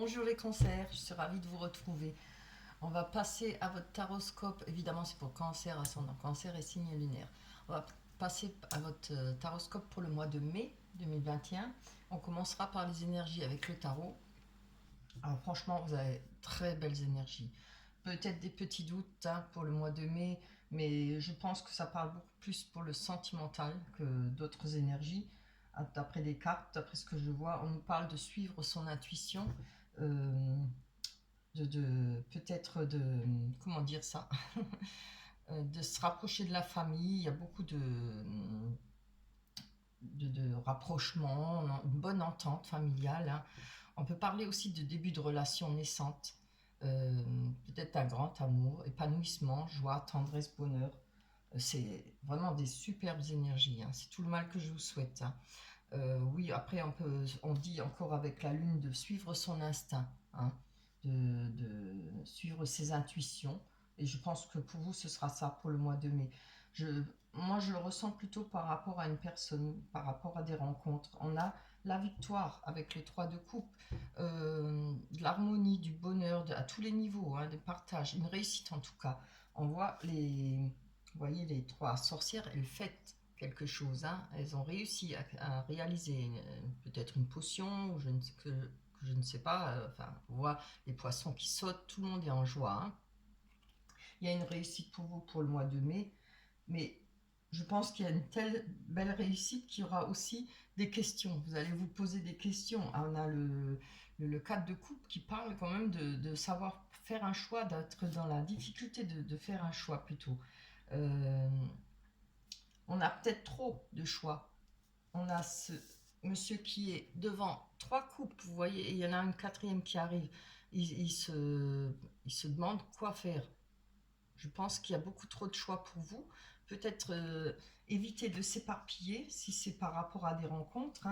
Bonjour les cancers, je suis ravie de vous retrouver. On va passer à votre taroscope, évidemment c'est pour cancer, ascendant cancer et signe lunaire. On va passer à votre taroscope pour le mois de mai 2021. On commencera par les énergies avec le tarot. Alors franchement, vous avez très belles énergies. Peut-être des petits doutes pour le mois de mai, mais je pense que ça parle beaucoup plus pour le sentimental que d'autres énergies. D'après les cartes, d'après ce que je vois, on nous parle de suivre son intuition, euh, peut-être de, comment dire ça, de se rapprocher de la famille. Il y a beaucoup de rapprochement, une bonne entente familiale. On peut parler aussi de début de relation naissante, peut-être un grand amour, épanouissement, joie, tendresse, bonheur. C'est vraiment des superbes énergies. C'est tout le mal que je vous souhaite. Oui, après on dit encore avec la lune de suivre son instinct, hein, de suivre ses intuitions. Et je pense que pour vous, ce sera ça pour le mois de mai. Je, Moi, je le ressens plutôt par rapport à une personne, par rapport à des rencontres. On a la victoire avec les trois de coupe, de l'harmonie, du bonheur, à tous les niveaux, de partage, une réussite en tout cas. On voit vous voyez, les trois sorcières, elles fêtent quelque chose. Elles ont réussi à réaliser peut-être une potion, ou que je ne sais pas. Enfin, on voit les poissons qui sautent, tout le monde est en joie. Il y a une réussite pour vous pour le mois de mai, mais je pense qu'il y a une telle belle réussite qu'il y aura aussi des questions. Vous allez vous poser des questions. On a le cadre de coupe qui parle quand même de savoir faire un choix, d'être dans la difficulté de faire un choix plutôt. Euh, on a peut-être trop de choix. On a ce monsieur qui est devant trois coupes, vous voyez, et il y en a une quatrième qui arrive. Il se demande quoi faire. Je pense qu'il y a beaucoup trop de choix pour vous. Peut-être éviter de s'éparpiller si c'est par rapport à des rencontres.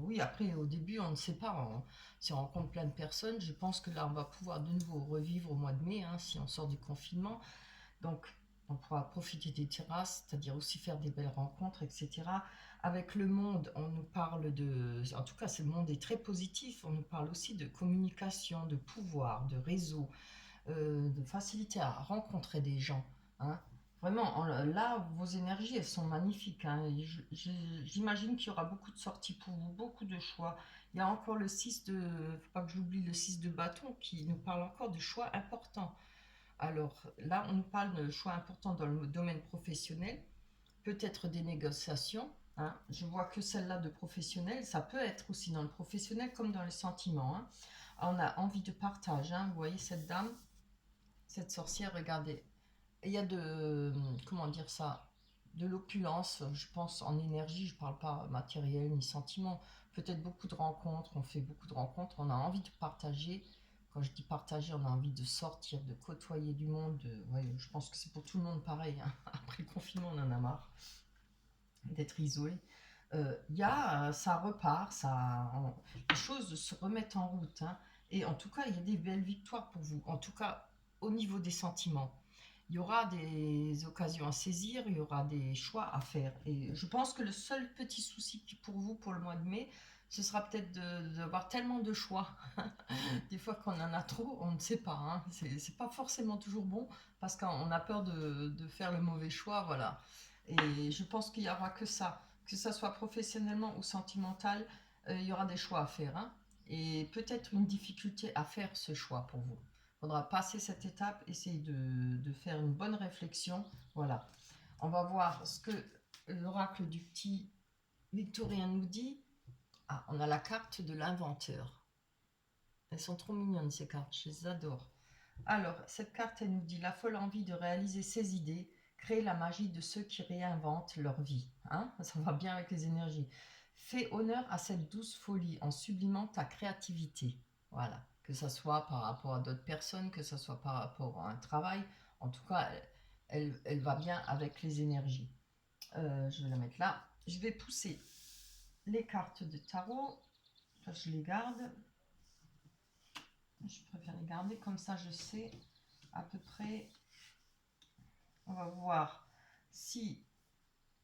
Oui, après, au début, on ne sait pas. Si on rencontre plein de personnes, je pense que là, on va pouvoir de nouveau revivre au mois de mai, si on sort du confinement. Donc, on pourra profiter des terrasses, c'est-à-dire aussi faire des belles rencontres, etc. Avec le monde, on nous parle de... En tout cas, ce monde est très positif. On nous parle aussi de communication, de pouvoir, de réseau, de facilité à rencontrer des gens. hein. Vraiment, là, vos énergies, elles sont magnifiques. J'imagine qu'il y aura beaucoup de sorties pour vous, beaucoup de choix. Il y a encore le 6 de... Faut pas que j'oublie le 6 de bâton qui nous parle encore de choix importants. Alors là, on nous parle de choix importants dans le domaine professionnel, peut-être des négociations. Je vois que celle-là de professionnel, ça peut être aussi dans le professionnel comme dans les sentiments. On a envie de partage. Vous voyez cette dame, cette sorcière, regardez. Il y a comment dire ça, de l'opulence, je pense, en énergie. Je ne parle pas matériel ni sentiment. Peut-être beaucoup de rencontres, on fait beaucoup de rencontres, on a envie de partager. Quand je dis partager, on a envie de sortir, de côtoyer du monde. Ouais, je pense que c'est pour tout le monde pareil. Après le confinement, on en a marre d'être isolé. Ça repart, les choses se remettent en route. Et en tout cas, il y a des belles victoires pour vous. En tout cas, au niveau des sentiments. Il y aura des occasions à saisir, il y aura des choix à faire. Et je pense que le seul petit souci pour vous pour le mois de mai, ce sera peut-être d'avoir tellement de choix. Des fois qu'on en a trop, on ne sait pas. C'est pas forcément toujours bon parce qu'on a peur de faire le mauvais choix. Voilà. Et je pense qu'il n'y aura que ça soit professionnellement ou sentimental, il y aura des choix à faire. Et peut-être une difficulté à faire ce choix pour vous. Il faudra passer cette étape, essayer de faire une bonne réflexion. Voilà. On va voir ce que l'oracle du petit Victorien nous dit. On a la carte de l'inventeur. Elles sont trop mignonnes ces cartes, je les adore. Alors, cette carte, elle nous dit la folle envie de réaliser ses idées, créer la magie de ceux qui réinventent leur vie. Ça va bien avec les énergies. Fais honneur à cette douce folie en sublimant ta créativité. Voilà. Que ça soit par rapport à d'autres personnes, que ça soit par rapport à un travail. En tout cas, elle va bien avec les énergies. Je vais la mettre là. Je vais pousser les cartes de tarot. Je les garde. Je préfère les garder comme ça, je sais à peu près. On va voir si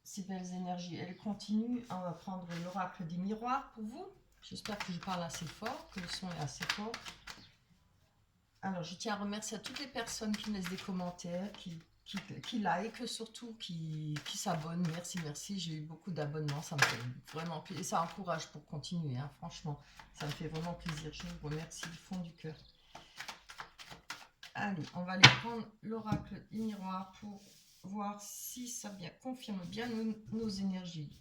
ces belles énergies, elles continuent. On va prendre l'oracle des miroirs pour vous. J'espère que je parle assez fort, que le son est assez fort. Alors, je tiens à remercier à toutes les personnes qui me laissent des commentaires, qui like, surtout, qui s'abonnent. Merci, merci. J'ai eu beaucoup d'abonnements. Ça me fait vraiment plaisir. Et ça encourage pour continuer, hein. Franchement, ça me fait vraiment plaisir. Je vous remercie du fond du cœur. Allez, on va aller prendre l'oracle du miroir pour voir si ça confirme bien nos énergies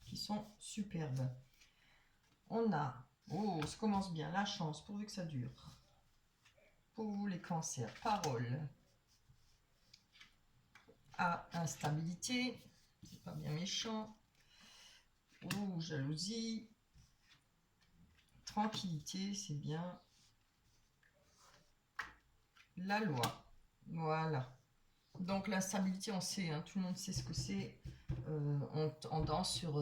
qui sont superbes. On a, oh, ça commence bien, la chance, pourvu que ça dure. Pour vous les cancers, parole. A, instabilité, c'est pas bien méchant. Oh, jalousie. Tranquillité, c'est bien. La loi, voilà. Donc l'instabilité, on sait, hein, tout le monde sait ce que c'est. On danse sur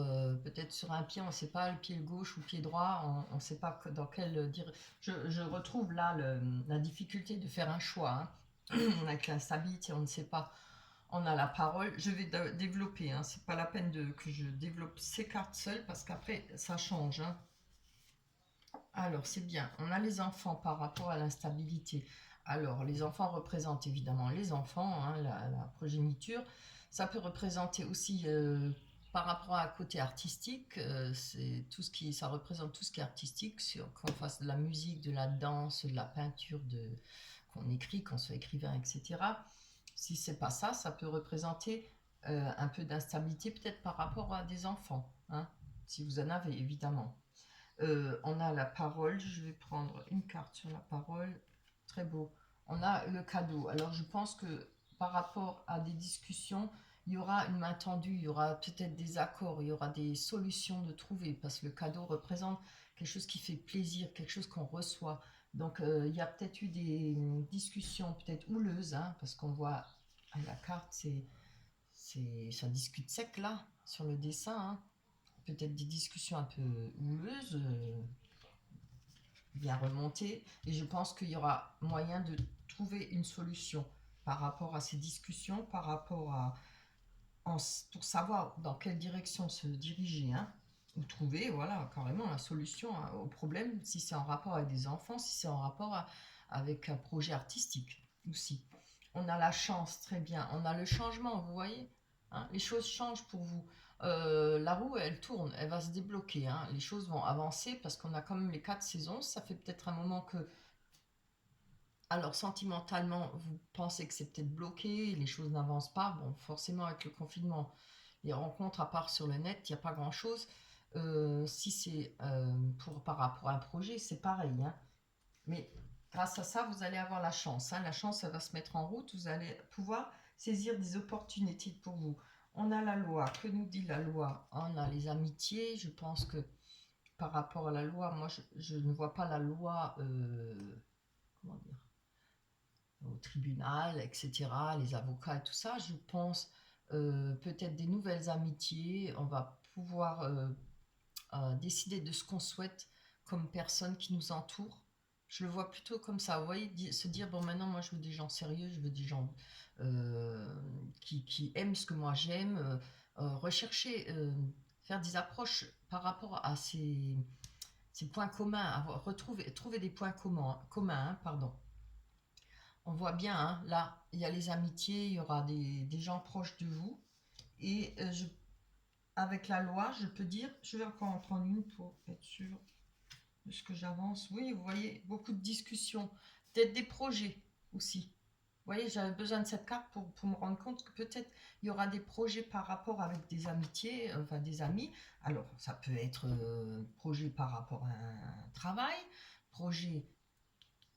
peut-être sur un pied, on ne sait pas le pied gauche ou le pied droit, on ne sait pas dans quel dire. Je retrouve là la difficulté de faire un choix, hein. Avec l'instabilité, on ne sait pas. On a la parole. Je vais développer, hein. C'est pas la peine que je développe ces cartes seules parce qu'après ça change, hein. Alors c'est bien. On a les enfants par rapport à l'instabilité. Alors, les enfants représentent évidemment les enfants, hein, la progéniture. Ça peut représenter aussi, par rapport à un côté artistique, c'est tout ce qui, ça représente tout ce qui est artistique, qu'on fasse de la musique, de la danse, de la peinture, qu'on écrit, qu'on soit écrivain, etc. Si c'est pas ça, ça peut représenter un peu d'instabilité, peut-être par rapport à des enfants, hein, si vous en avez évidemment. On a la parole, je vais prendre une carte sur la parole. Très beau. On a le cadeau. Alors je pense que par rapport à des discussions, il y aura une main tendue, il y aura peut-être des accords, il y aura des solutions de trouver, parce que le cadeau représente quelque chose qui fait plaisir, quelque chose qu'on reçoit. Donc il y a peut-être eu des discussions peut-être houleuses, hein, parce qu'on voit à la carte, ça discute sec là, sur le dessin, hein. Peut-être des discussions un peu houleuses, bien remonter, et je pense qu'il y aura moyen de trouver une solution par rapport à ces discussions, par rapport à pour savoir dans quelle direction se diriger, hein, ou trouver, voilà, carrément la solution, hein, au problème, si c'est en rapport avec des enfants, si c'est en rapport avec un projet artistique aussi. On a la chance, très bien. On a le changement, vous voyez, hein, les choses changent pour vous. La roue, elle tourne, elle va se débloquer, hein, les choses vont avancer parce qu'on a quand même les 4 saisons. Ça fait peut-être un moment que, alors sentimentalement, vous pensez que c'est peut-être bloqué, les choses n'avancent pas. Bon, forcément avec le confinement, les rencontres à part sur le net, il n'y a pas grand-chose. Si c'est par rapport à un projet, c'est pareil, hein. Mais grâce à ça, vous allez avoir la chance, hein. La chance, elle va se mettre en route. Vous allez pouvoir saisir des opportunités pour vous. On a la loi. Que nous dit la loi? On a les amitiés. Je pense que par rapport à la loi, moi, je ne vois pas la loi, comment dire, au tribunal, etc., les avocats et tout ça. Je pense peut-être des nouvelles amitiés. On va pouvoir décider de ce qu'on souhaite comme personne qui nous entoure. Je le vois plutôt comme ça, vous voyez, se dire, bon maintenant moi je veux des gens sérieux, je veux des gens qui aiment ce que moi j'aime, rechercher, faire des approches par rapport à ces points communs, trouver des points communs, hein, pardon. On voit bien, hein, là, il y a les amitiés, il y aura des gens proches de vous, et avec la loi, je peux dire, je vais encore en prendre une pour être sûr de ce que j'avance. Oui, vous voyez, beaucoup de discussions, peut-être des projets aussi. Vous voyez, j'avais besoin de cette carte pour me rendre compte que peut-être il y aura des projets par rapport avec des amitiés, enfin des amis. Alors, ça peut être projet par rapport à un travail, projet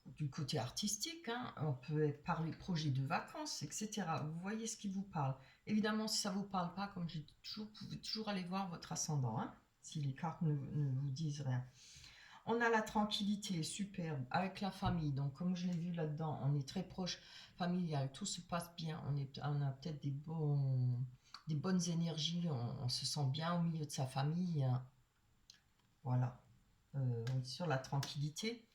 du côté artistique, hein, on peut parler projet de vacances, etc. Vous voyez ce qui vous parle. Évidemment, si ça ne vous parle pas, comme j'ai toujours, vous pouvez toujours aller voir votre ascendant, hein, si les cartes ne vous disent rien. On a la tranquillité, superbe, avec la famille. Donc, comme je l'ai vu là-dedans, on est très proche familial, tout se passe bien. On a peut-être des bonnes énergies, on se sent bien au milieu de sa famille, hein. Voilà. On est sur la tranquillité.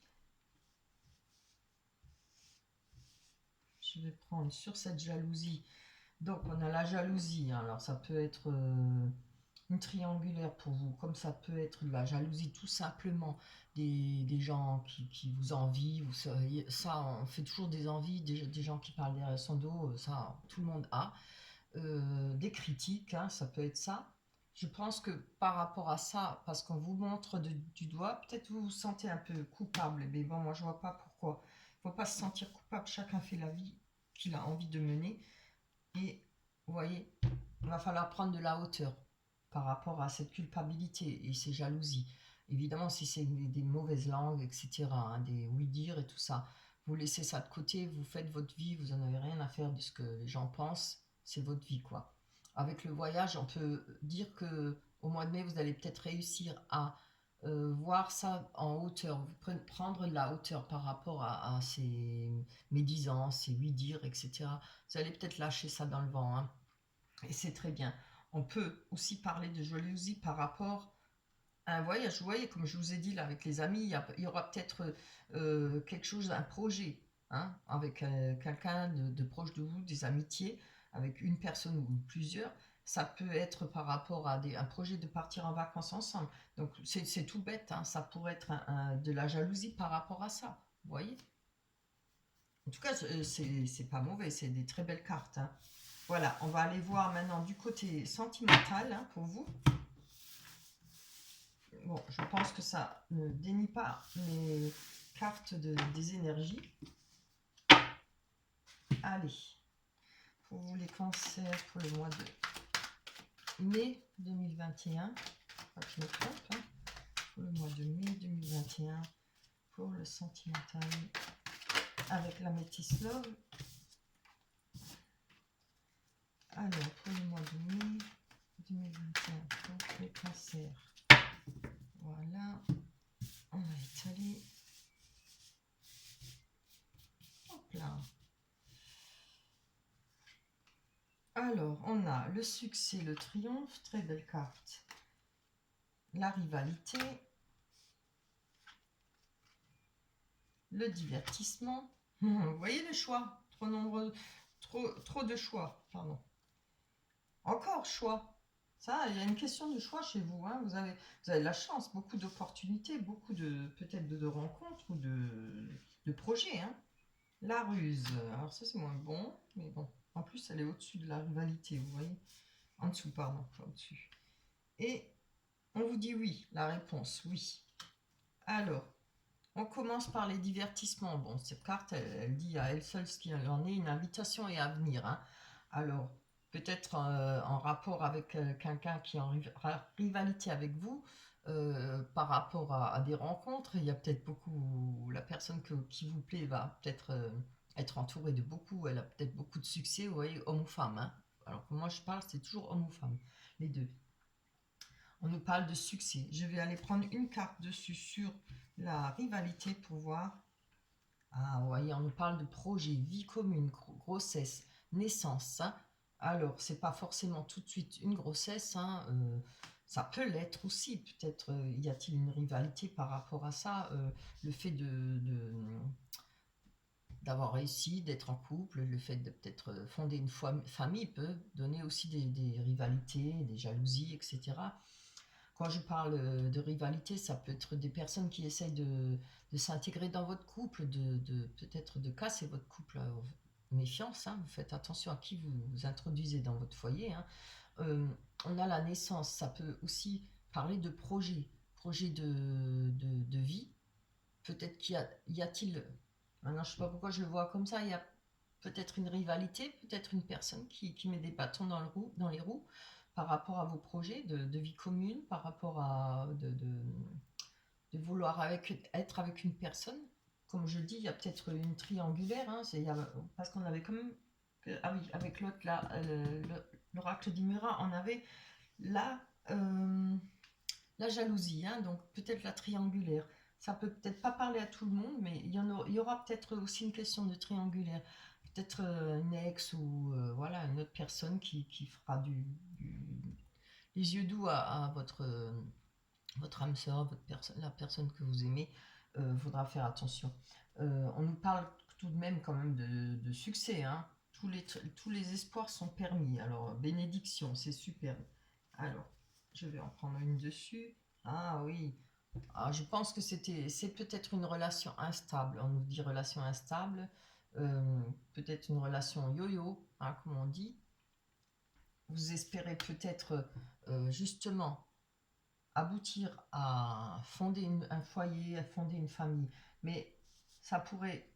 Je vais prendre sur cette jalousie. Donc, on a la jalousie, hein. Alors, ça peut être une triangulaire pour vous, comme ça peut être de la jalousie, tout simplement des gens qui vous envient, vous savez, ça, on fait toujours des envies, des gens qui parlent derrière son dos, ça, tout le monde a. Des critiques, hein, ça peut être ça. Je pense que par rapport à ça, parce qu'on vous montre du doigt, peut-être vous vous sentez un peu coupable, mais bon, moi je vois pas pourquoi. Il ne faut pas se sentir coupable, chacun fait la vie qu'il a envie de mener. Et vous voyez, il va falloir prendre de la hauteur par rapport à cette culpabilité et ces jalousies. Évidemment, si c'est des mauvaises langues, etc., hein, des oui-dire et tout ça, vous laissez ça de côté, vous faites votre vie, vous n'en avez rien à faire de ce que les gens pensent, c'est votre vie, quoi. Avec le voyage, on peut dire que au mois de mai, vous allez peut-être réussir à voir ça en hauteur, prendre de la hauteur par rapport à ces médisances, ces oui-dire, etc. Vous allez peut-être lâcher ça dans le vent, hein, et c'est très bien. On peut aussi parler de jalousie par rapport à un voyage. Vous voyez, comme je vous ai dit là avec les amis, il y aura peut-être quelque chose, un projet, hein, avec quelqu'un de proche de vous, des amitiés, avec une personne ou plusieurs. Ça peut être par rapport à un projet de partir en vacances ensemble. Donc c'est tout bête, hein, ça pourrait être de la jalousie par rapport à ça. Vous voyez? En tout cas, c'est pas mauvais, c'est des très belles cartes, hein. Voilà, on va aller voir maintenant du côté sentimental, hein, pour vous. Bon, je pense que ça ne dénie pas les cartes des énergies. Allez, pour vous les cancers pour le mois de mai 2021. Pas que je me trompe, hein. Pour le mois de mai 2021, pour le sentimental, avec la Métis Love. Alors, pour le mois de mai 2021, pour les cancers. Voilà, on va étaler. Hop là. Alors, on a le succès, le triomphe, très belle carte. La rivalité, le divertissement. Vous voyez le choix, trop nombreux, trop de choix, pardon. Encore choix. Ça, il y a une question de choix chez vous, hein. Vous avez de la chance, beaucoup d'opportunités, beaucoup de peut-être de rencontres ou de projets, hein. La ruse, alors ça c'est moins bon, mais bon. En plus, elle est au-dessus de la rivalité, vous voyez. En dessous, pardon, pas au-dessus. Et on vous dit oui, la réponse, oui. Alors, on commence par les divertissements. Bon, cette carte, elle dit à elle seule ce qu'il en est, une invitation et à venir, hein. Alors, peut-être en rapport avec quelqu'un qui est en rivalité avec vous, par rapport à des rencontres, il y a peut-être beaucoup, la personne qui vous plaît va peut-être être entourée de beaucoup, elle a peut-être beaucoup de succès, vous voyez, homme ou femme, hein. Alors que moi je parle, c'est toujours homme ou femme, les deux. On nous parle de succès. Je vais aller prendre une carte dessus sur la rivalité pour voir. Ah, vous voyez, on nous parle de projet, vie commune, grossesse, naissance, hein. Alors, c'est pas forcément tout de suite une grossesse, hein, ça peut l'être aussi. Peut-être y a-t-il une rivalité par rapport à ça. Le fait d'avoir réussi, d'être en couple, le fait de peut-être fonder une famille peut donner aussi des rivalités, des jalousies, etc. Quand je parle de rivalité, ça peut être des personnes qui essayent de s'intégrer dans votre couple, peut-être de casser votre couple. Méfiance, hein, vous faites attention à qui vous introduisez dans votre foyer, hein. On a la naissance, ça peut aussi parler de projet de vie. Peut-être y a-t-il, maintenant je ne sais pas pourquoi je le vois comme ça, il y a peut-être une rivalité, peut-être une personne qui met des bâtons dans les roues par rapport à vos projets de vie commune, par rapport à de vouloir être avec une personne. Comme je dis, il y a peut-être une triangulaire, hein, parce qu'on avait quand même, ah oui, avec l'autre là, l'oracle d'Imura, on avait la, euh, la jalousie, hein, donc peut-être la triangulaire. Ça peut peut-être pas parler à tout le monde, mais il y aura peut-être aussi une question de triangulaire. Peut-être une ex ou voilà, une autre personne qui fera les yeux doux à votre âme sœur, la personne que vous aimez. Faudra faire attention. On nous parle tout de même quand même de succès, hein. Tous les espoirs sont permis. Alors, bénédiction, c'est super. Alors, Je vais en prendre une dessus. Ah oui. Ah, je pense que c'est peut-être une relation instable. On nous dit relation instable. Peut-être une relation yo-yo, hein, comme on dit. Vous espérez peut-être justement aboutir à fonder un foyer, à fonder une famille. Mais ça pourrait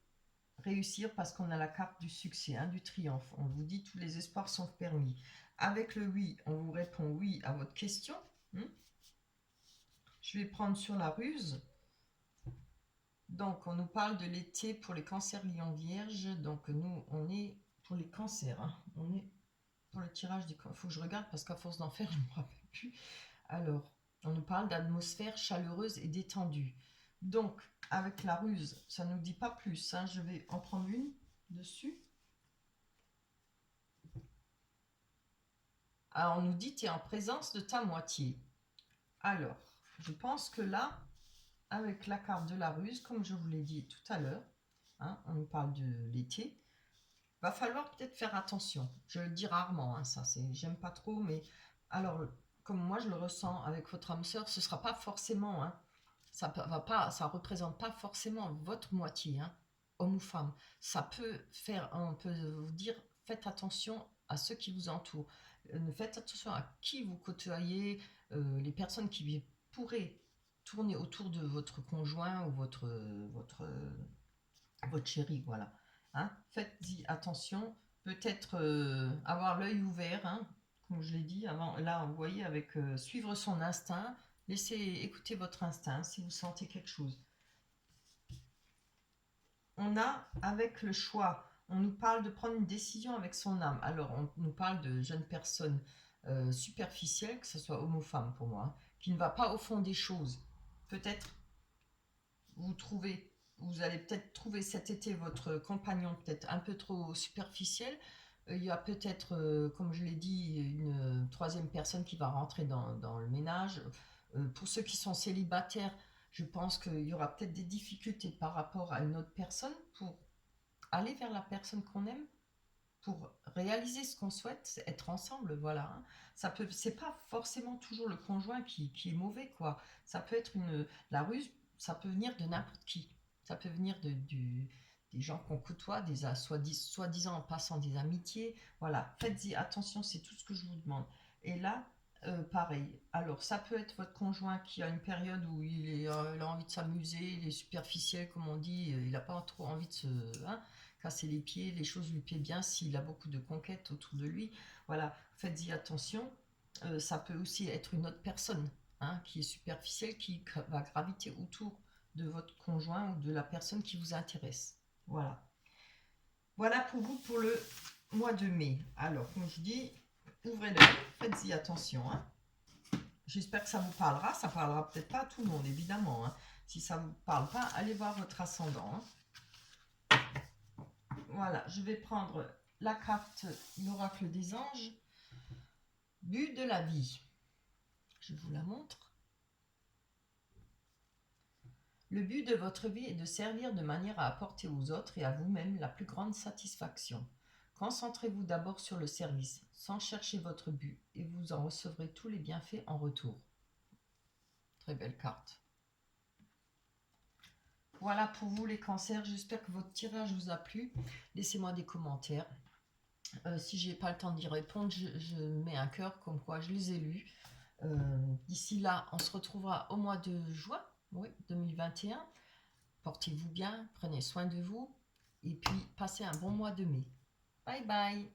réussir parce qu'on a la carte du succès, hein, du triomphe. On vous dit tous les espoirs sont permis. Avec le oui, on vous répond oui à votre question. Je vais prendre sur la ruse. Donc, on nous parle de l'été pour les cancers lion vierge. Donc, nous, on est pour les cancers. Hein. On est pour le tirage du... Il faut que je regarde parce qu'à force d'en faire, je ne me rappelle plus. Alors, on nous parle d'atmosphère chaleureuse et détendue. Donc, avec la ruse, ça ne nous dit pas plus. Hein. Je vais en prendre une dessus. Alors, on nous dit, tu es en présence de ta moitié. Alors, je pense que là, avec la carte de la ruse, comme je vous l'ai dit tout à l'heure, hein, on nous parle de l'été, va falloir peut-être faire attention. Je le dis rarement, hein, ça, j'aime pas trop, mais alors, comme moi je le ressens avec votre âme sœur, ce sera pas forcément, hein, ça représente pas forcément votre moitié, hein, homme ou femme. Ça peut faire, on peut vous dire, faites attention à ceux qui vous entourent. Faites attention à qui vous côtoyez, les personnes qui pourraient tourner autour de votre conjoint ou votre chéri, voilà. Hein, faites-y attention, peut-être avoir l'œil ouvert, hein, comme je l'ai dit avant. Là, vous voyez, avec suivre son instinct, laissez écouter votre instinct si vous sentez quelque chose. On a avec le choix, on nous parle de prendre une décision avec son âme. Alors, on nous parle de jeunes personnes superficielles, que ce soit homme ou femme pour moi, hein, qui ne va pas au fond des choses. Peut-être vous allez peut-être trouver cet été votre compagnon peut-être un peu trop superficiel. Il y a peut-être, comme je l'ai dit, une troisième personne qui va rentrer dans le ménage. Pour ceux qui sont célibataires, je pense qu'il y aura peut-être des difficultés par rapport à une autre personne pour aller vers la personne qu'on aime, pour réaliser ce qu'on souhaite, être ensemble, voilà. Hein. C'est pas forcément toujours le conjoint qui est mauvais, quoi. Ça peut être la ruse, ça peut venir de n'importe qui. Ça peut venir des gens qu'on côtoie, soi-disant en passant des amitiés. Voilà, faites-y attention, c'est tout ce que je vous demande. Et là, pareil. Alors, ça peut être votre conjoint qui a une période où il a envie de s'amuser, il est superficiel, comme on dit, il n'a pas trop envie de se... Hein, casser les pieds, les choses lui plaisent bien, s'il a beaucoup de conquêtes autour de lui. Voilà, faites-y attention. Ça peut aussi être une autre personne, hein, qui est superficielle, qui va graviter autour de votre conjoint ou de la personne qui vous intéresse. Voilà. Voilà pour vous pour le mois de mai. Alors, comme je dis, ouvrez l'œil, faites-y attention. Hein. J'espère que ça vous parlera. Ça parlera peut-être pas à tout le monde, évidemment. Hein. Si ça ne vous parle pas, allez voir votre ascendant. Hein. Voilà, je vais prendre la carte, l'oracle des anges. But de la vie. Je vous la montre. Le but de votre vie est de servir de manière à apporter aux autres et à vous-même la plus grande satisfaction. Concentrez-vous d'abord sur le service, sans chercher votre but, et vous en recevrez tous les bienfaits en retour. Très belle carte. Voilà pour vous les cancers, j'espère que votre tirage vous a plu. Laissez-moi des commentaires. Si j'ai pas le temps d'y répondre, je mets un cœur comme quoi je les ai lus. D'ici là, on se retrouvera au mois de juin, oui, 2021. Portez-vous bien, prenez soin de vous et puis passez un bon mois de mai. Bye bye.